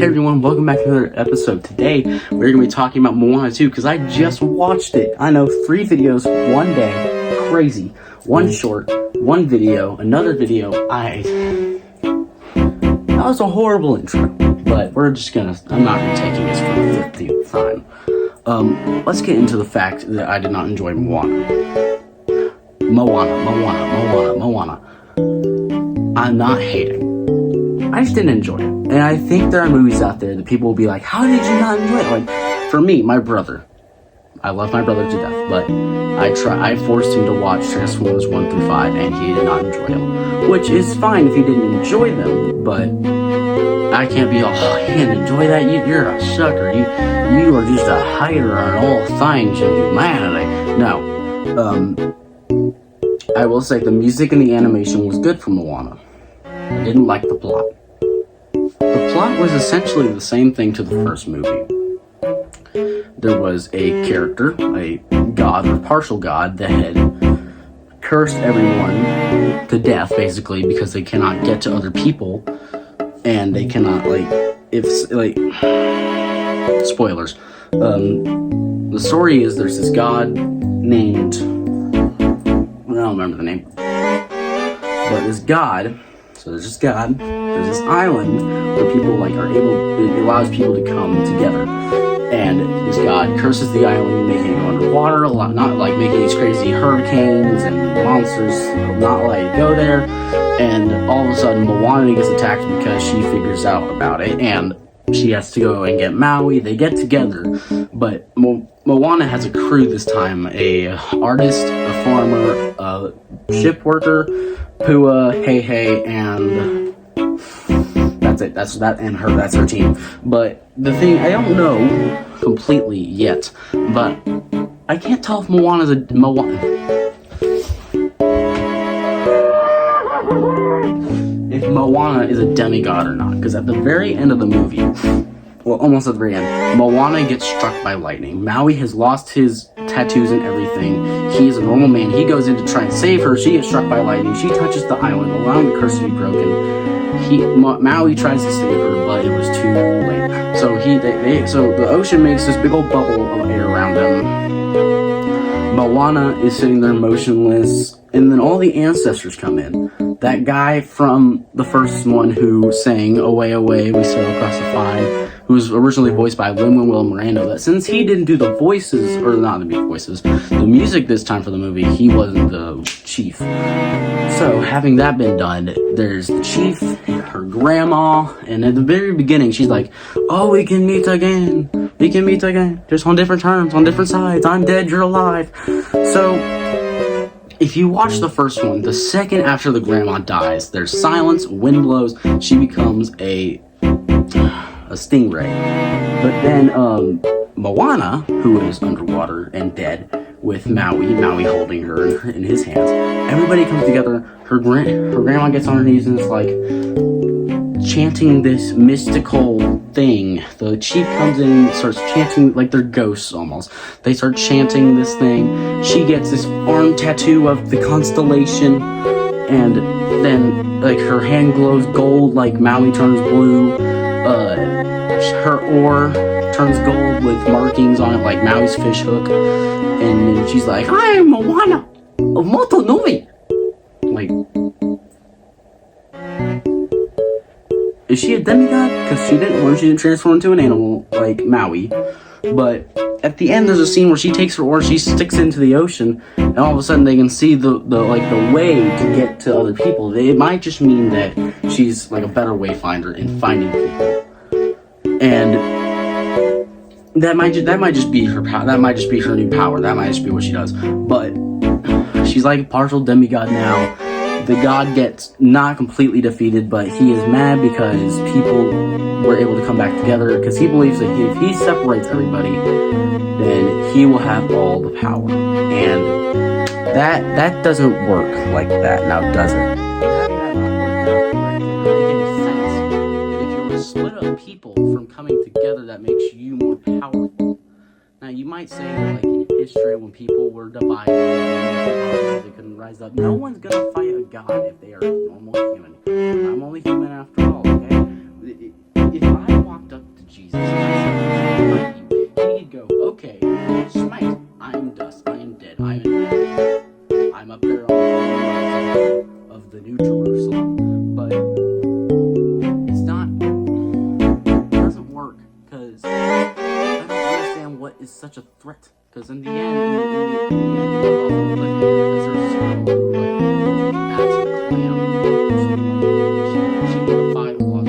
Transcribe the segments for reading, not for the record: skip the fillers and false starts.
Hey everyone, welcome back to another episode. Today, we're going to be talking about Moana 2 because I just watched it. I know, 3 videos, 1 day, crazy. 1 short, 1 video, another video. That was a horrible intro, but I'm not taking this for the 50th time. Let's get into the fact that I did not enjoy Moana. Moana. I'm not hating. I just didn't enjoy it. And I think there are movies out there that people will be like, how did you not enjoy it? Like, for me, my brother. I love my brother to death, but I forced him to watch Transformers 1 through 5, and he did not enjoy them. Which is fine if he didn't enjoy them, but I can't be all, oh, you didn't enjoy that? You're a sucker. You are just a hater on all things of humanity. No. I will say the music and the animation was good for Moana. I didn't like the plot. The plot was essentially the same thing to the first movie. There was a character, a god or partial god, that had cursed everyone to death, basically, because they cannot get to other people, and they cannot, spoilers. The story is there's this god named, I don't remember the name, but this god, so there's this god, there's this island where people it allows people to come together, and this god curses the island, making it go underwater, not making these crazy hurricanes and monsters not let it go there, and all of a sudden Moana gets attacked because she figures out about it, and she has to go and get Maui. They get together, but Moana has a crew this time, a artist, a farmer, a ship worker, Pua, Hey, and that's it. That's her team. But the thing, I don't know completely yet, but I can't tell if Moana is a demigod or not, because at the very end of the movie, well, almost at the very end, Moana gets struck by lightning. Maui has lost his tattoos and everything. He is a normal man. He goes in to try and save her. She gets struck by lightning. She touches the island, allowing the curse to be broken. Maui tries to save her, but it was too late. So the ocean makes this big old bubble of air around them. Moana is sitting there motionless, and then all the ancestors come in. That guy from the first one who sang "Away, Away, We Sail Across the Fine," who was originally voiced by Lin-Manuel Miranda, that since he didn't do the voices, or not the voices, the music this time for the movie, he wasn't the chief. So, having that been done, there's the chief, her grandma, and at the very beginning, she's like, oh, we can meet again, just on different terms, on different sides, I'm dead, you're alive. So, if you watch the first one, the second after the grandma dies, there's silence, wind blows, she becomes a stingray. But then Moana, who is underwater and dead, with Maui holding her in his hands, everybody comes together. Her grandma gets on her knees and is like chanting this mystical thing. The chief comes in and starts chanting, like they're ghosts almost. They start chanting this thing. She gets this arm tattoo of the constellation, and then her hand glows gold, like Maui turns blue. Her oar turns gold with markings on it, like Maui's fish hook. And then she's like, I am Moana of Motonui. Like, is she a demigod? Because she didn't transform into an animal like Maui. But at the end, there's a scene where she takes her oar, she sticks it into the ocean, and all of a sudden they can see the way to get to other people. It might just mean that she's like a better wayfinder in finding people, and that might just be her power. That might just be her new power. That might just be what she does. But she's like a partial demigod now. The god gets not completely defeated, but he is mad because people were able to come back together, because he believes that if he separates everybody, then he will have all the power. And that doesn't work like that, now does it? That doesn't make any sense. That if you were to split up people from coming together, that makes you more powerful. Now, you might say, like, in history, when people were divided, they couldn't rise up. No one's gonna fight a god if they are a normal human. I'm only human after all, okay? If I walked up such a threat. Because in the end, it was also a cliffhanger, because there was this girl who, like, that's a clam. She modified a lot of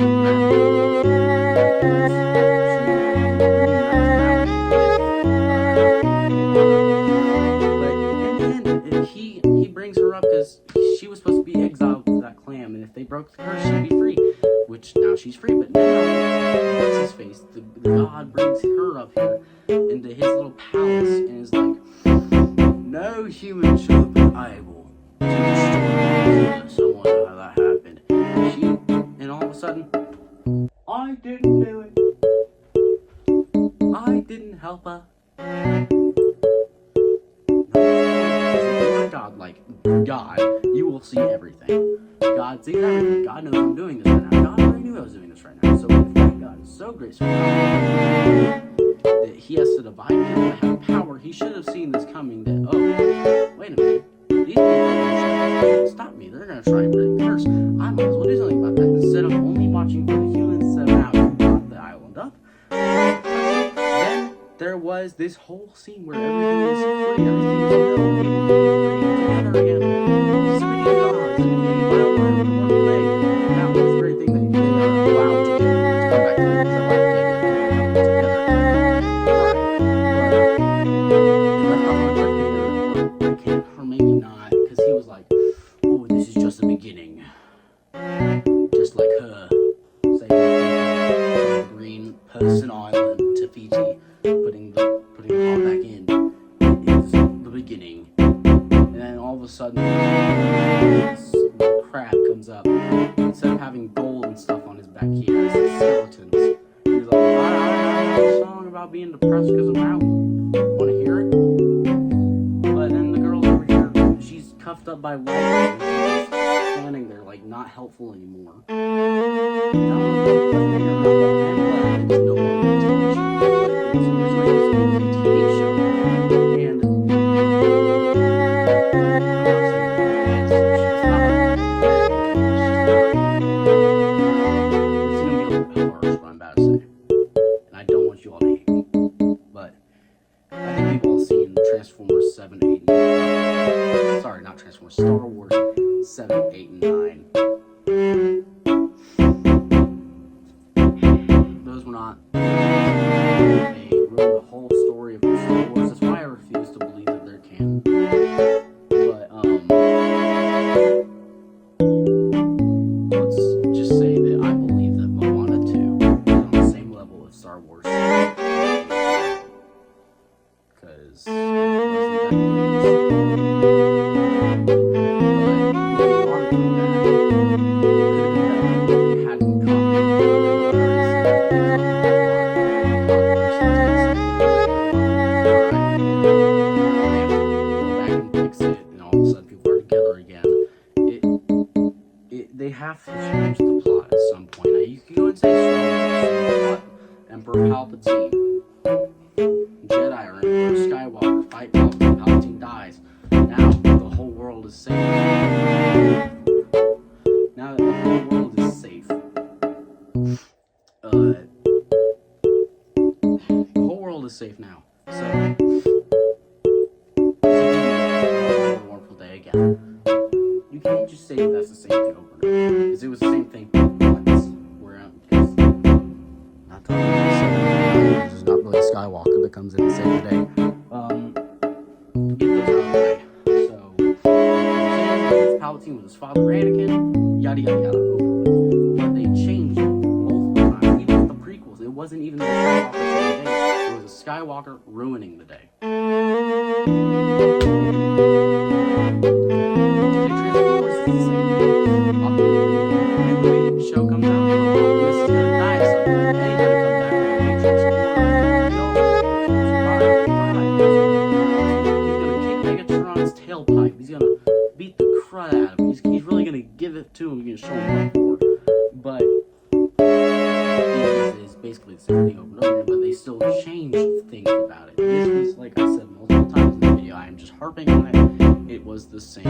he brings her up because she was supposed to be exiled to that clam, and if they broke the curse, she'd be free. Which now she's free, but now what's his face? The god brings her up here into his little palace and is like, no human should have been able to destroy this. I wonder how that happened. And all of a sudden, I didn't do it. I didn't help her. God, like God, you will see everything. God sees everything. God knows I'm doing this right now. God already knew I was doing this right now. So in fact, God is so graceful that he has to divide people that have power. He should have seen this coming. That wait a minute, these people are going to try to stop me. They're going to try and break the curse. I might as well do something about that instead of only watching for the humans that now got the island up. Then there was this whole scene where everything is free. Everything is able to be free together again. Just like her, saying the green person island to Fiji, putting the heart back in is the beginning. And then all of a sudden, the crab comes up. Instead of having gold and stuff on his back, he has skeletons. He's like, I have a song about being depressed because of Maui. Want to hear it? But then the girl's over here, she's cuffed up by lightning. Standing there, like, not helpful anymore. Star Wars 7, 8, and 9. Those were not. They ruined the whole story of Star Wars. That's why I refuse to believe that they're canon. But let's just say that I believe that Moana 2 is on the same level as Star Wars 7, because it wasn't that they have to change the plot at some point. Now, you can go and say Star Wars, Emperor Palpatine, Jedi or Emperor Skywalker fight Palpatine, Palpatine dies. Now the whole world is safe. Now that the whole world is safe, the whole world is safe now. So, it's a wonderful day again. You can't just say that's the same thing over and over, because it was the same thing once. Because not talking about there's not really Skywalker that comes in and saves the day. Get those out of the way. So, Palpatine with his father Anakin, yada yada yada, over with. But they changed it multiple times, even with the prequels. It wasn't even the Skywalker saving the day. It was a Skywalker ruining the day. Show comes out, this is gonna die, so anytime it comes back with the Matrix, he's gonna kick Megatron's tailpipe, he's gonna beat the crud out of him, he's really gonna give it to him, he's gonna show him what for. But it's basically the same thing over and over again, but they still changed things about it. This was, like I said multiple times in the video, I am just harping on it, it was the same.